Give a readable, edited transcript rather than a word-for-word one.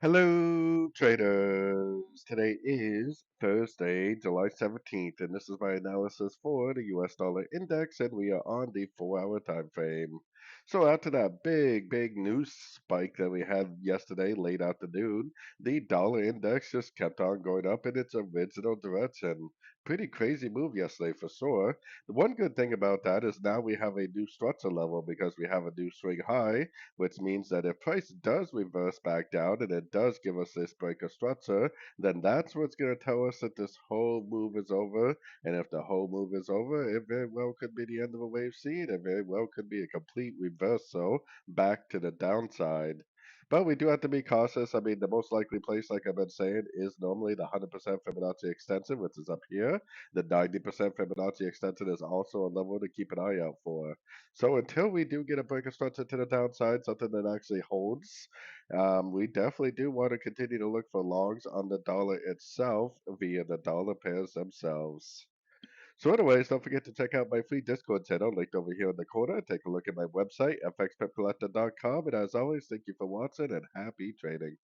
Hello, traders. Today is Thursday, July 17th, and this is my analysis for the US dollar index, and we are on the 4-hour time frame. So after that big news spike that we had yesterday, late afternoon, the dollar index just kept on going up in its original direction. Pretty crazy move yesterday for sure. The one good thing about that is now we have a new structure level because we have a new swing high, which means that if price does reverse back down and it does give us this breaker structure, then that's what's going to tell us that this whole move is over. And if the whole move is over, it very well could be the end of a wave C. It very well could be a complete reversal back to the downside. But we do have to be cautious. I mean, the most likely place, like I've been saying, is normally the 100% Fibonacci extension, which is up here. The 90% Fibonacci extension is also a level to keep an eye out for. So until we do get a breaker structure to the downside, something that actually holds, we definitely do want to continue to look for longs on the dollar itself via the dollar pairs themselves. So anyways, don't forget to check out my free Discord channel linked over here in the corner. Take a look at my website, fxpipcollector.com. And as always, thank you for watching and happy trading.